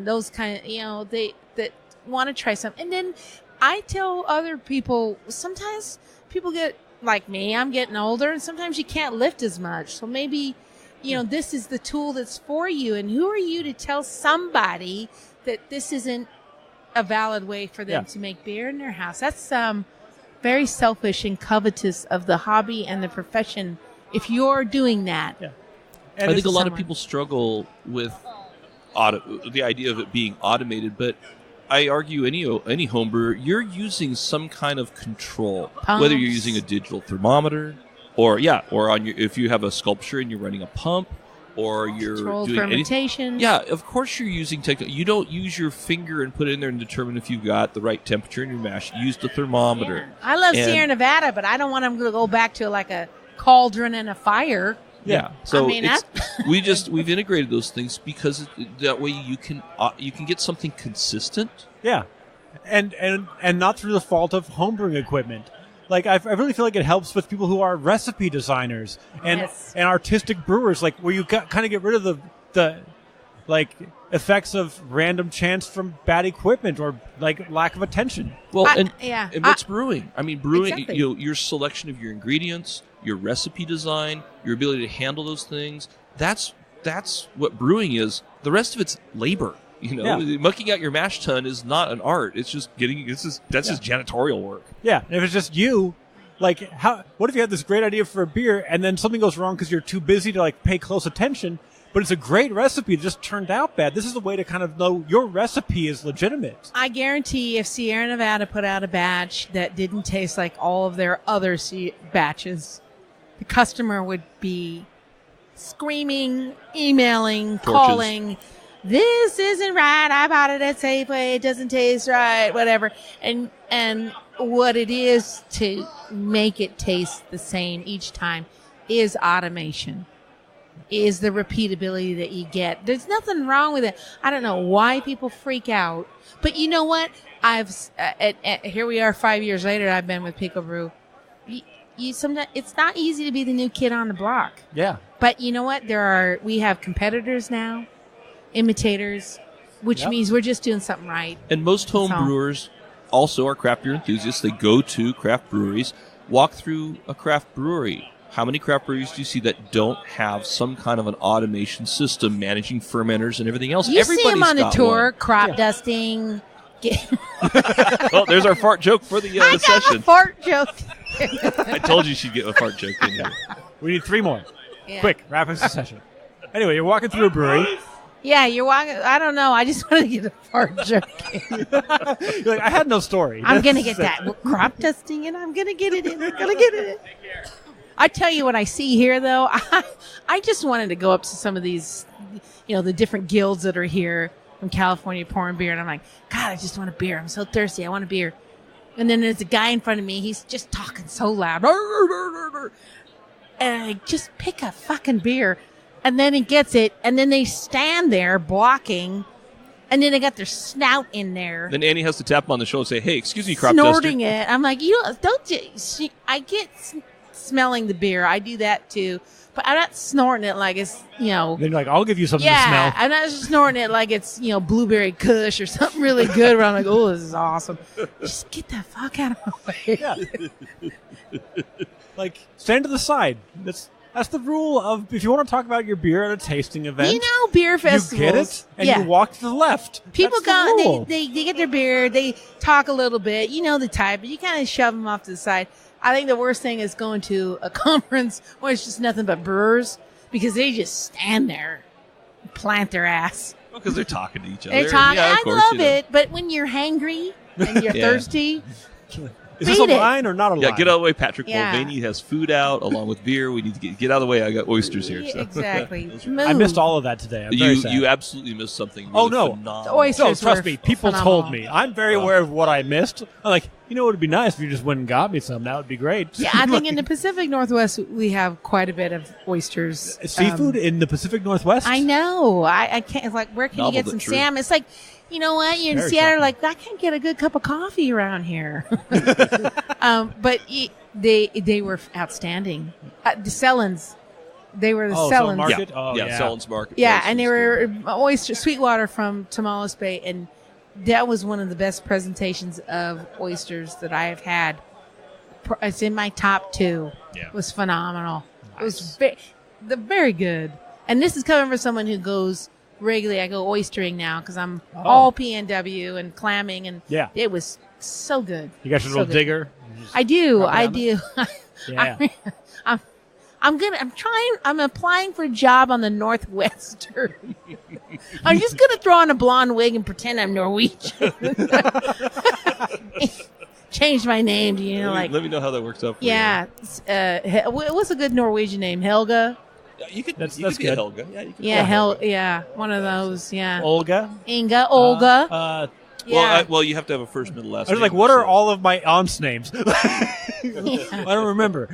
those kind of, that want to try something. And then I tell other people, sometimes people get like me, I'm getting older and sometimes you can't lift as much. So maybe, this is the tool that's for you. And who are you to tell somebody that this isn't a valid way for them to make beer in their house? That's very selfish and covetous of the hobby and the profession if you're doing that. Yeah. I think a lot of people struggle with the idea of it being automated, but I argue any home brewer, you're using some kind of control, whether you're using a digital thermometer or if you have a sculpture and you're running a pump, or you're controlled doing fermentation. Yeah, of course you're using technology. You don't use your finger and put it in there and determine if you've got the right temperature in your mash. You use the thermometer. Yeah. I love Sierra Nevada, but I don't want them to go back to like a cauldron and a fire. Yeah, so we've integrated those things because that way you can get something consistent. Yeah, and not through the fault of homebrewing equipment. Like I really feel like it helps with people who are recipe designers and artistic brewers, like where you kind of get rid of the like effects of random chance from bad equipment or like lack of attention. Well, and what's brewing? I mean, brewing. Exactly. Your selection of your ingredients, your recipe design, your ability to handle those things. That's what brewing is. The rest of it's labor. Mucking out your mash tun is not an art. It's just that's just janitorial work. Yeah, and if it's just you, like what if you had this great idea for a beer and then something goes wrong because you're too busy to like pay close attention, but it's a great recipe that just turned out bad. This is a way to kind of know your recipe is legitimate. I guarantee if Sierra Nevada put out a batch that didn't taste like all of their other batches, the customer would be screaming, emailing, calling. This isn't right. I bought it at Safeway. It doesn't taste right, whatever. And what it is to make it taste the same each time is automation, is the repeatability that you get. There's nothing wrong with it. I don't know why people freak out. But you know what? Here we are 5 years later. I've been with PicoBrew. Sometimes it's not easy to be the new kid on the block. Yeah. But you know what? We have competitors now. Imitators, which means we're just doing something right. And most home brewers also are craft beer enthusiasts. They go to craft breweries, walk through a craft brewery. How many craft breweries do you see that don't have some kind of an automation system managing fermenters and everything else? You see them on the tour, crop dusting. Well, there's our fart joke for the I session. got a fart joke. I told you she'd get a fart joke in here. We need 3 more. Quick, rapid succession. Anyway, you're walking through a brewery, Yeah, you're walking. I don't know. I just want to get a fart joke. You're like, I had no story. I'm going to get that crop dusting, and I'm going to get it in. I'm going to get it in. I tell you what I see here, though. I just wanted to go up to some of these, the different guilds that are here from California pouring beer. And I'm like, God, I just want a beer. I'm so thirsty. I want a beer. And then there's a guy in front of me. He's just talking so loud. And I just pick a fucking beer. And then he gets it. And then they stand there blocking. And then they got their snout in there. Then Annie has to tap him on the shoulder and say, hey, excuse me, crop snorting duster. it. I'm like, I get smelling the beer. I do that too. But I'm not snorting it like it's, Then you're like, I'll give you something to smell. Yeah, I'm not just snorting it like it's, blueberry kush or something really good where I'm like, oh, this is awesome. Just get the fuck out of my way. Yeah. Like, stand to the side. That's the rule of, if you want to talk about your beer at a tasting event. Beer festivals. You get it, and you walk to the left. People That's the go, rule. they get their beer, they talk a little bit, the type, but you kind of shove them off to the side. I think the worst thing is going to a conference where it's just nothing but brewers because they just stand there and plant their ass. Because they're talking to each other. They're talking. Yeah, of I course, love it, but when you're hangry and you're thirsty, is this a beat it. line or not a line? Yeah, get out of the way. Patrick Yeah. Mulvaney has food out along with beer. We need to get out of the way. I got oysters here. So. Exactly. I missed all of that today. I'm very sad. You absolutely missed something really Oh, no. phenomenal. The oysters No, trust were me. People phenomenal. told me. I'm very aware of what I missed. I'm like, it would be nice if you just went and got me some. That would be great. Yeah, I think in the Pacific Northwest we have quite a bit of oysters. Seafood in the Pacific Northwest? I know. I can't. It's like, where can Novel you get but some true. salmon? It's like, you know what? You're in Very Seattle. shocking. Like, I can't get a good cup of coffee around here. But they were outstanding. The Sellens. They were the Oh, Sellens. Sellon Market? Oh, yeah. Sellen's Market. Yeah, Place and they is were good. oyster Sweetwater from Tamales Bay, and that was one of the best presentations of oysters that I have had. It's in my top 2. Yeah. It was phenomenal. It was very good. And this is coming from someone who goes regularly. I go oystering now because I'm all PNW and clamming, and Yeah. it was so good. You got your So little good. digger? I do. Rub it I on do. Yeah. I'm applying for a job on the Northwestern. I'm just going to throw on a blonde wig and pretend I'm Norwegian. Change my name to, Let me know how that works out for you. yeah. What's a good Norwegian name? Helga? Yeah, you could, That's you could be a good. Helga. Yeah, you could Yeah, be a yeah, one of those, yeah. Olga? Inga, Olga. Well, yeah. you have to have a first, middle, last I was name. like, what are so- all of my aunts' names? I don't remember.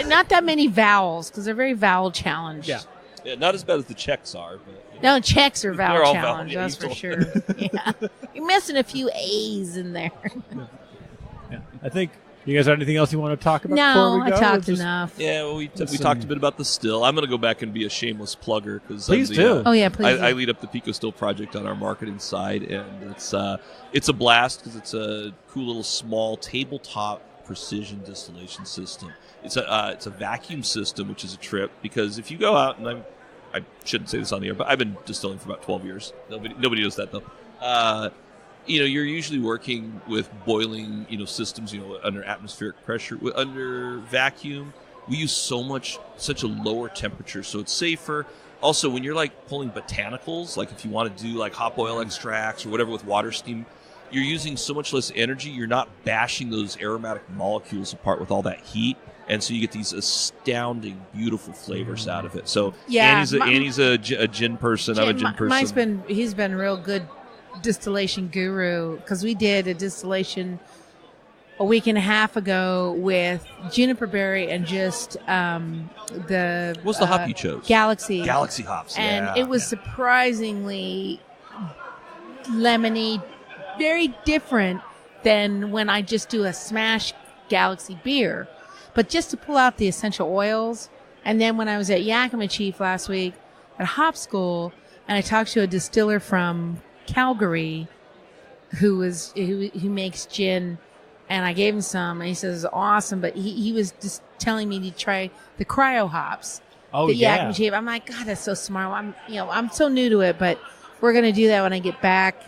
Not that many vowels because they're very vowel challenged. Yeah. Yeah, not as bad as the Czechs are, but No, Czechs are They're vowel all challenged, vowel, yeah, that's you for told sure. Yeah. You're missing a few A's in there. Yeah. I think you guys have anything else you want to talk about before No, we go? I talked Just- enough. yeah. Well, we Listen. talked a bit about the still. I'm going to go back and be a shameless plugger because Please do. Oh, yeah, please I do. lead up the Pico Still project on our marketing side, and it's a blast because it's a cool little small tabletop precision distillation system. It's a vacuum system, which is a trip because if you go out and I shouldn't say this on the air, but I've been distilling for about 12 years. Nobody knows that though. You're usually working with boiling, systems, under atmospheric pressure. Under vacuum, we use such a lower temperature, so it's safer. Also, when you're like pulling botanicals, like if you want to do like hop oil extracts or whatever with water steam, you're using so much less energy. You're not bashing those aromatic molecules apart with all that heat. And so you get these astounding, beautiful flavors out of it. So Yeah, Annie's a gin person. I'm a gin person. He's been a real good distillation guru because we did a distillation a week and a half ago with juniper berry and just the What's the hop you chose? Galaxy hops. and yeah. it was surprisingly lemony, very different than when I just do a smash Galaxy beer. But just to pull out the essential oils, and then when I was at Yakima Chief last week at Hop School, and I talked to a distiller from Calgary who makes gin, and I gave him some, and he says it's awesome. But he was just telling me to try the cryo hops. Oh, the yeah. Yakima Chief. I'm like, God, that's so smart. I'm so new to it, but we're gonna do that when I get back,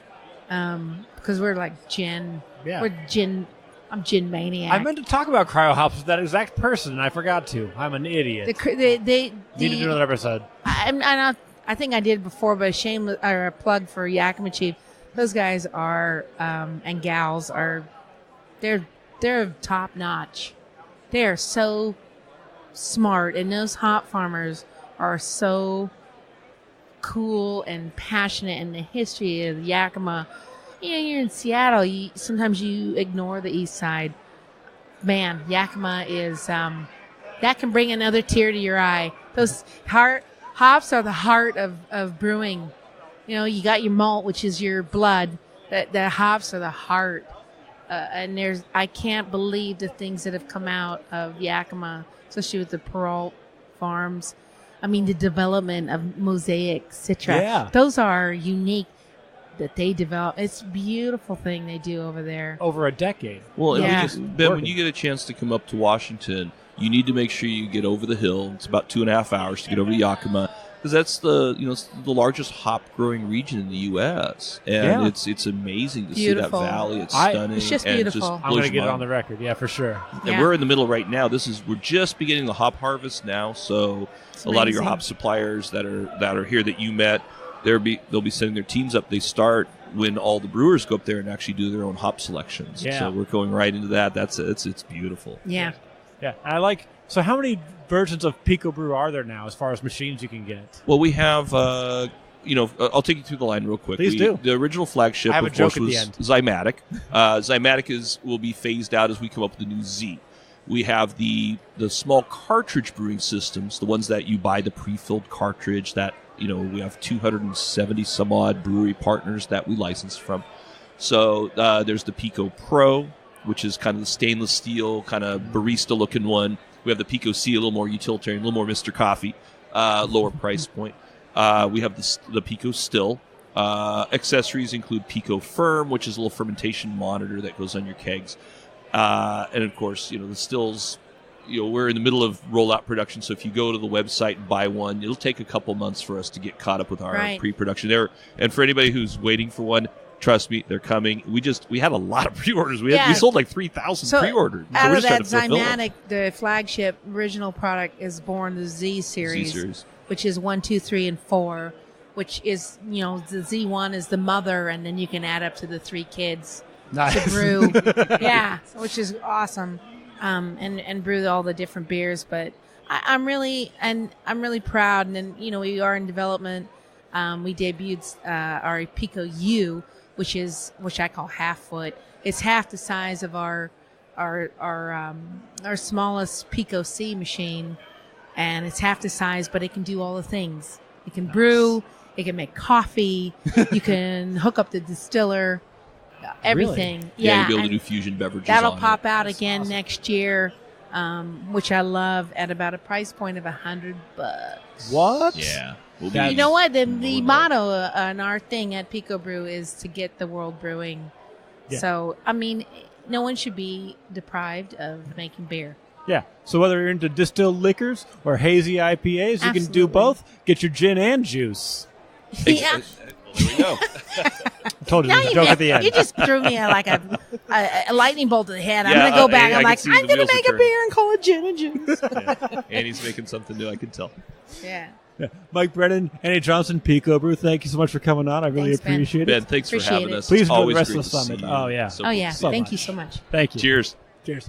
because we're like gin. Yeah. We're gin. I'm gin maniac. I meant to talk about cryo hops with that exact person, and I forgot to. I'm an idiot. they Need to do another episode. I I think I did before, but a plug for Yakima Chief. Those guys are and gals are, they're top notch. They are so smart, and those hop farmers are so cool and passionate in the history of Yakima. You're in Seattle. Sometimes you ignore the east side. Man, Yakima is that can bring another tear to your eye. Those hops are the heart of brewing. You got your malt, which is your blood. The hops are the heart. And I can't believe the things that have come out of Yakima, especially with the Peralt farms. I mean, the development of Mosaic, Citra. Yeah. Those are unique that they develop. It's a beautiful thing they do over there. Over a decade. Well, and Yeah. Ben, when you get a chance to come up to Washington, you need to make sure you get over the hill. It's about 2.5 hours to get over to Yakima, because that's it's the largest hop growing region in the U.S. And it's amazing to Beautiful. see that valley. It's stunning. It's just and beautiful. I'm going to blows get your it on mind. the record. Yeah, for sure. And Yeah. we're in the middle right now. We're just beginning the hop harvest now, so a lot of your amazing. hop suppliers that are here that you met, they'll be sending their teams up. They start when all the brewers go up there and actually do their own hop selections. Yeah. So we're going right into that. It's beautiful. Yeah. Yeah, and so how many versions of PicoBrew are there now as far as machines you can get? Well, we have, I'll take you through the line real quick. Please do. The original flagship, I have of a joke course, at the was end. Zymatic. Zymatic will be phased out as we come up with the new Z. We have the small cartridge brewing systems, the ones that you buy the pre-filled cartridge that, we have 270 some odd brewery partners that we license from. So there's the Pico Pro, which is kind of the stainless steel, kind of barista-looking one. We have the Pico C, a little more utilitarian, a little more Mr. Coffee, lower price point. We have the Pico Still. Accessories include Pico Firm, which is a little fermentation monitor that goes on your kegs. And, of course, the stills, we're in the middle of rollout production, so if you go to the website and buy one, it'll take a couple months for us to get caught up with our Right. pre-production there. And for anybody who's waiting for one, trust me, they're coming. We had a lot of pre-orders. We sold like 3,000 pre-orders. So Out we're of just trying that to fulfill them. Zymatic, the flagship original product is born the Z series, Z-series. which is 1, 2, 3, and 4, which is, the Z1 is the mother, and then you can add up to the 3 kids Nice. to brew. Yeah, which is awesome. And brew all the different beers. But I'm really proud. And then, we are in development. We debuted our Pico U, which I call half foot. It's half the size of our smallest Pico C machine, and it's half the size, but it can do all the things. It can brew, it can make coffee, you can hook up the distiller, everything. Yeah, you'll be able to and do fusion beverages. that'll on pop it. out That's again awesome. next year, which I love, at about a price point of $100. What? Yeah. We'll That- You know what? The More motto on our thing at PicoBrew is to get the world brewing. Yeah. So, I mean, no one should be deprived of making beer. Yeah. So whether you're into distilled liquors or hazy IPAs, you can do Absolutely. both. Get your gin and juice. Yeah. Well, there we go. I told you Now there's a you, joke at the end. you just threw me like a lightning bolt to the head. I'm Yeah, going to go back. I I'm can like, see I'm the going to wheels are make a turning. beer and call it gin and juice. Yeah. Annie's making something new, I can tell. Yeah. Yeah. Mike Brennan, Annie Johnson, PicoBrew, thank you so much for coming on. I really Thanks, Ben. appreciate Ben, it. thanks for Appreciate having it. us. Please It's enjoy the always rest of great the to see summit. you. Oh, yeah. So Oh, yeah. So Thank much. you so much. Thank you. Cheers. Cheers.